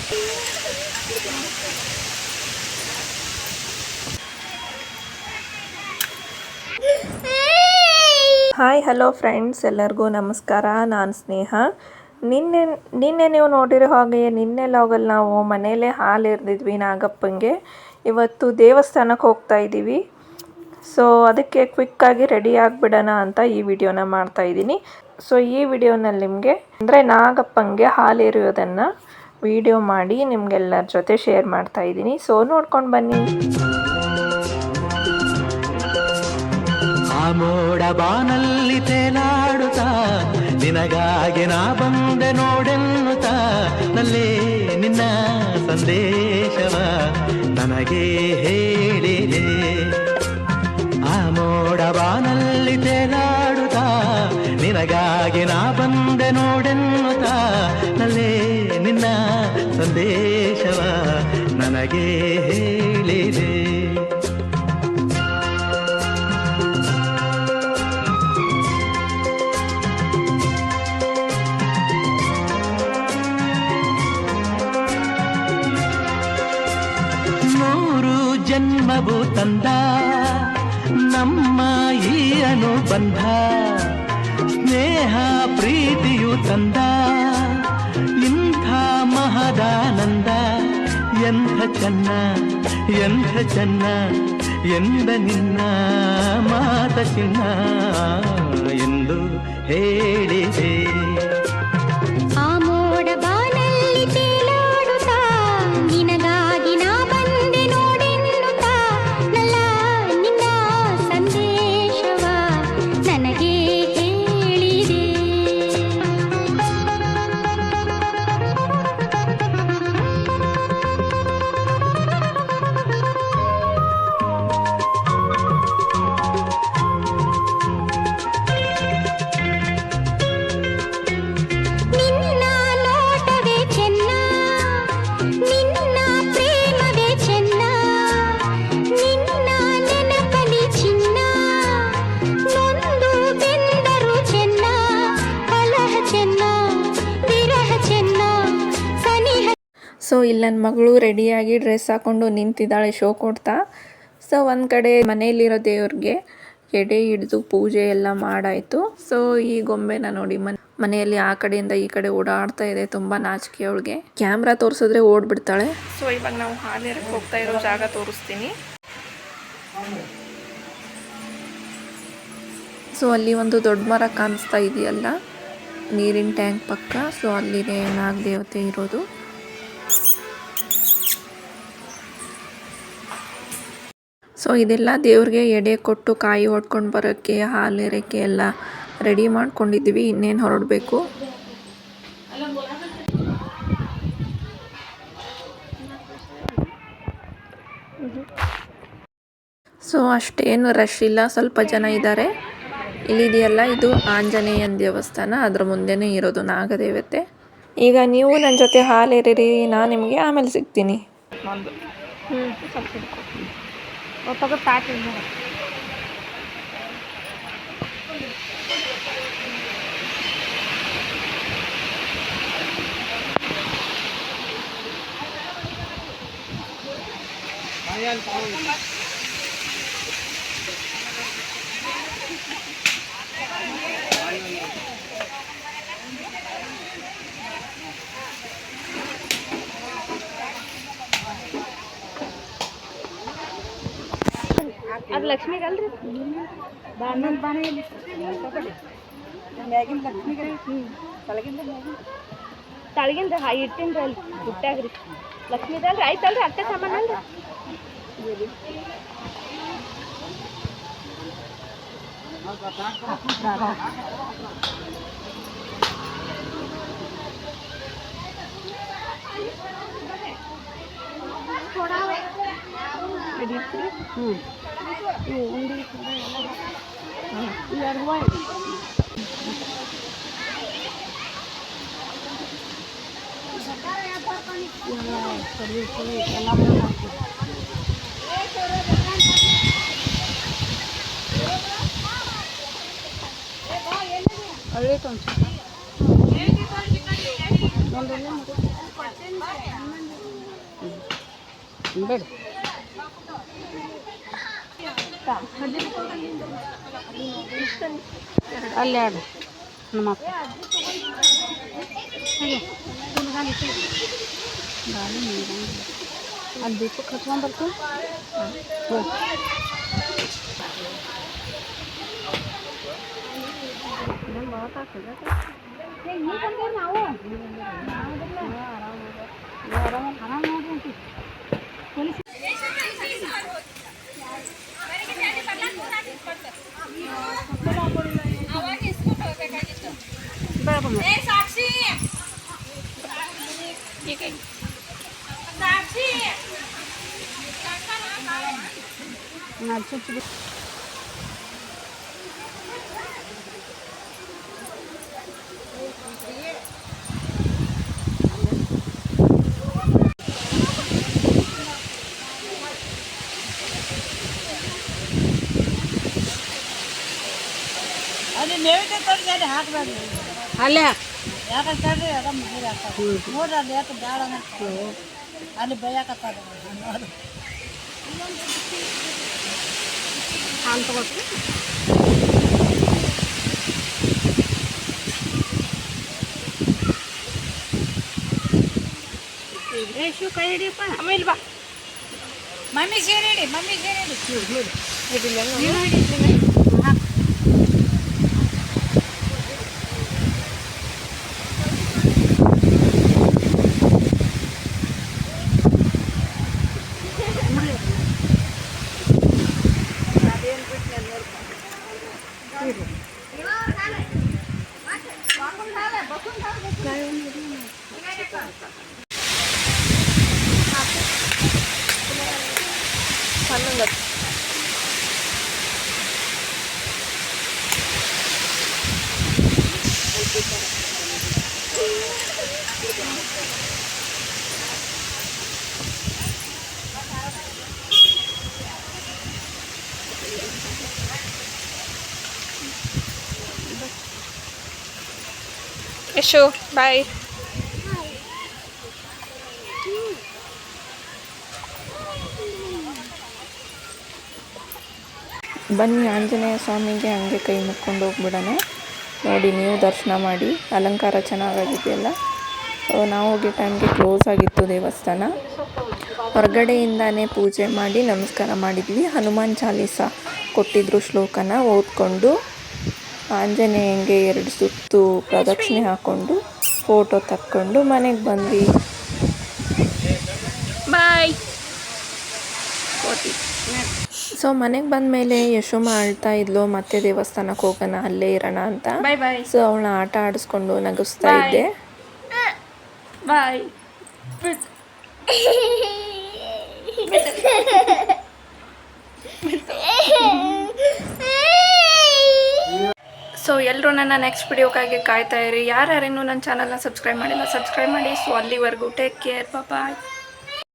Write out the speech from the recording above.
Hi hello friends, ಎಲ್ಲರಿಗೂ ನಮಸ್ಕಾರ. ನಾನು ಸ್ನೇಹ. ನಿನ್ನೆ ನೀವು ನೋಡಿರೋ ಹಾಗೆ ನಿನ್ನೆ ಲಾಗಲ್ಲಿ ನಾವು ಮನೆಯಲ್ಲೇ ಹಾಲು ಎರೆದಿದ್ವಿ ನಾಗಪ್ಪಂಗೆ. ಇವತ್ತು ದೇವಸ್ಥಾನಕ್ಕೆ ಹೋಗ್ತಾ ಇದ್ದೀವಿ. ಸೊ ಅದಕ್ಕೆ ಕ್ವಿಕ್ಕಾಗಿ ರೆಡಿ ಆಗಿಬಿಡೋಣ ಅಂತ ಈ ವಿಡಿಯೋನ ಮಾಡ್ತಾ ಇದ್ದೀನಿ. ಸೊ ಈ ವಿಡಿಯೋನಲ್ಲಿ ನಿಮಗೆ ಅಂದರೆ ನಾಗಪ್ಪಂಗೆ ಹಾಲು ಎರೆಯೋದನ್ನು ವಿಡಿಯೋ ಮಾಡಿ ನಿಮಗೆಲ್ಲರ ಜೊತೆ ಶೇರ್ ಮಾಡ್ತಾ ಇದ್ದೀನಿ. ಸೊ ನೋಡ್ಕೊಂಡು ಬನ್ನಿ. ಮೋಡ ಬಾನಲ್ಲಿ ತೇಲಾಡುತ್ತಾ ನಿನಗಾಗಿ ನಾ ಬಂದೆ ನೋಡೆನ್ನುತ್ತಾ ನಲ್ಲೇ ನಿನ್ನ ಸಂದೇಶವ ನನಗೆ ಹೇಳಿದೆ. ಆ ಮೋಡ ಬಾನಲ್ಲಿ ತೇಲಾಡುತ್ತಾ ನಿನಗಾಗಿ ನಾ ಬಂದೆ ನೋಡೆನ್ನುತ್ತಾ ನಲ್ಲೇ ನಿನ್ನ ಸಂದೇಶವ ನನಗೆ ಹೇಳಿದೆ. ಜನ್ಮವು ತಂದ ನಮ್ಮ ಈ ಅನುಬಂಧ, ಸ್ನೇಹ ಪ್ರೀತಿಯು ತಂದ ಇಂಥ ಮಹದಾನಂದ. ಎಂಥ ಚೆನ್ನ ಎಂಥ ಚೆನ್ನ ಎಂದ ನಿನ್ನ ಮಾತ ಚಿನ್ನ ಎಂದು ಹೇಳಿದೆ. ಸೊ ಇಲ್ಲಿ ನನ್ನ ಮಗಳು ರೆಡಿಯಾಗಿ ಡ್ರೆಸ್ ಹಾಕ್ಕೊಂಡು ನಿಂತಿದ್ದಾಳೆ ಶೋ ಕೊಡ್ತಾ. ಸೊ ಒಂದು ಕಡೆ ಮನೆಯಲ್ಲಿರೋ ದೇವ್ರಿಗೆ ಎಡೆ ಹಿಡಿದು ಪೂಜೆ ಎಲ್ಲ ಮಾಡಾಯಿತು. ಸೊ ಈ ಗೊಂಬೆನ ನೋಡಿ ಮನೆಯಲ್ಲಿ ಆ ಕಡೆಯಿಂದ ಈ ಕಡೆ ಓಡಾಡ್ತಾ ಇದೆ. ತುಂಬ ನಾಚಿಕೆ ಅವಳಿಗೆ. ಕ್ಯಾಮ್ರಾ ತೋರಿಸಿದ್ರೆ ಓಡ್ಬಿಡ್ತಾಳೆ. ಸೊ ಇವಾಗ ನಾವು ಹಾಲು ಎರೆಯಕ್ಕೆ ಹೋಗ್ತಾ ಇರೋ ಜಾಗ ತೋರಿಸ್ತೀನಿ. ಸೊ ಅಲ್ಲಿ ಒಂದು ದೊಡ್ಡ ಮರ ಕಾಣಿಸ್ತಾ ಇದೆಯಲ್ಲ ನೀರಿನ ಟ್ಯಾಂಕ್ ಪಕ್ಕ. ಸೊ ಅಲ್ಲಿದೆ ನಾಗ ದೇವತೆ ಇರೋದು. ಸೊ ಇದೆಲ್ಲ ದೇವ್ರಿಗೆ ಎಡೆ ಕೊಟ್ಟು ಕಾಯಿ ಹೊಡ್ಕೊಂಡು ಬರೋಕ್ಕೆ ಹಾಲು ಎರೆಕ್ಕೆ ಎಲ್ಲ ರೆಡಿ ಮಾಡ್ಕೊಂಡಿದ್ವಿ. ಇನ್ನೇನು ಹೊರಡಬೇಕು. ಸೊ ಅಷ್ಟೇನು ರಶ್ ಇಲ್ಲ, ಸ್ವಲ್ಪ ಜನ ಇದ್ದಾರೆ. ಇಲ್ಲಿದೆಯಲ್ಲ ಇದು ಆಂಜನೇಯನ ದೇವಸ್ಥಾನ, ಅದ್ರ ಮುಂದೆನೇ ಇರೋದು ನಾಗದೇವತೆ. ಈಗ ನೀವು ನನ್ನ ಜೊತೆ ಹಾಲು ಎರೀರಿ, ನಾನು ನಿಮಗೆ ಆಮೇಲೆ ಸಿಗ್ತೀನಿ. ಅದು ಲಕ್ಷ್ಮಿಗಲ್ರಿ ಬಾಣನ್ ಬಾಣೆಯಲ್ಲಿ ಮ್ಯಾಗಿನ ಲಕ್ಷ್ಮಿಗೆ ತಳಗಿಂದ ತಳಗಿಂದ ಇಟ್ಟಿನ್ರಿ ಅಲ್ಲಿ ಹುಟ್ಟ್ಯಾಗ್ರಿ ಲಕ್ಷ್ಮಿದಲ್ರಿ ಆಯ್ತಲ್ರಿ ಅಟ್ಟೆ ಸಾಮಾನು ಅಲ್ರಿ. Onde ಬೇಡ ಅಲ್ಲಿ ಆಡು ನಮ್ಮ ಅಪ್ಪ ಅಲ್ಲಿ ದೀಪಕ್ಕೆ ಹಚ್ಕೊಂಡ್ಬರ್ತೀವಿ ನಾವು ಆರಾಮ ನೋಡ್ರಿ ಅಲ್ಲಿ ಮೇವಿಗೆ ತೋರಿಸಿ ಹಾಕ್ಬೇಡಿ ಅಲ್ಲೇ ಯಾಕಂತ ಹೇಳ್ರಿ ಅದ ಮುಗಿದು ಹಾಕ್ತಾರೆ ನೋಡ್ರಿ ಅಲ್ಲಿ ಯಾಕೆ ಬೇಡ ಅಲ್ಲಿ ಬೈಯಾಕತ್ತಾರ ಅನ್ನೋದು ಹಾಲು ತಗೋತೀವಿ ರೇಷು ಕೈ ಹಿಡಿಯಪ್ಪ ಆಮೇಲೆ ಬಾ ಮಮ್ಮಿ ಸೇರಿ ಹಿಡಿ ಮಮ್ಮಿ ಸೇರಿ ಹಿಡಿ ಯಶು ಬಾಯ್ ಬನ್ನಿ ಆಂಜನೇಯ ಸ್ವಾಮಿಗೆ ಹಂಗೆ ಕೈ ಮುಕ್ಕೊಂಡು ಹೋಗ್ಬಿಡೋಣ. ನೋಡಿ ನೀವು ದರ್ಶನ ಮಾಡಿ, ಅಲಂಕಾರ ಚೆನ್ನಾಗಾಗಿದೆಯಲ್ಲ. ನಾವು ಹೋಗಿ ಟೈಮ್ಗೆ ಕ್ಲೋಸ್ ಆಗಿತ್ತು ದೇವಸ್ಥಾನ. ಹೊರಗಡೆಯಿಂದಾನೇ ಪೂಜೆ ಮಾಡಿ ನಮಸ್ಕಾರ ಮಾಡಿದ್ವಿ. ಹನುಮಾನ್ ಚಾಲೀಸ ಕೊಟ್ಟಿದ್ರು ಶ್ಲೋಕನ ಓದ್ಕೊಂಡು ಆಂಜನೇಯಂಗೆ 2 ಸುತ್ತು ಪ್ರದಕ್ಷಿಣೆ ಹಾಕ್ಕೊಂಡು ಫೋಟೋ ತಕ್ಕೊಂಡು ಮನೆಗೆ ಬಂದ್ವಿ. ಬಾಯ್. ಸೊ ಮನೆಗೆ ಬಂದ ಮೇಲೆ ಯಶೋಮ ಅಳ್ತಾ ಇದ್ಲು, ಮತ್ತೆ ದೇವಸ್ಥಾನಕ್ಕೆ ಹೋಗೋಣ ಅಲ್ಲೇ ಇರೋಣ ಅಂತ. ಬಾಯ್ ಬಾಯ್ ಸೊ ಅವಳನ್ನ ಆಟ ಆಡಿಸ್ಕೊಂಡು ನಗಿಸ್ತಾ ಇದ್ದೆ. ಬಾಯ್. ಸೊ ಎಲ್ಲರೂ ನನ್ನ ನೆಕ್ಸ್ಟ್ ವಿಡಿಯೋಕ್ಕಾಗಿ ಕಾಯ್ತಾ ಇರಿ. ಯಾರ್ಯಾರೇನು ನನ್ನ ಚಾನಲ್ನ ಸಬ್ಸ್ಕ್ರೈಬ್ ಮಾಡಿಲ್ಲ ಸಬ್ಸ್ಕ್ರೈಬ್ ಮಾಡಿ. ಸೊ ಅಲ್ಲಿವರೆಗೂ ಟೇಕ್ ಕೇರ್, ಬಾಯ್.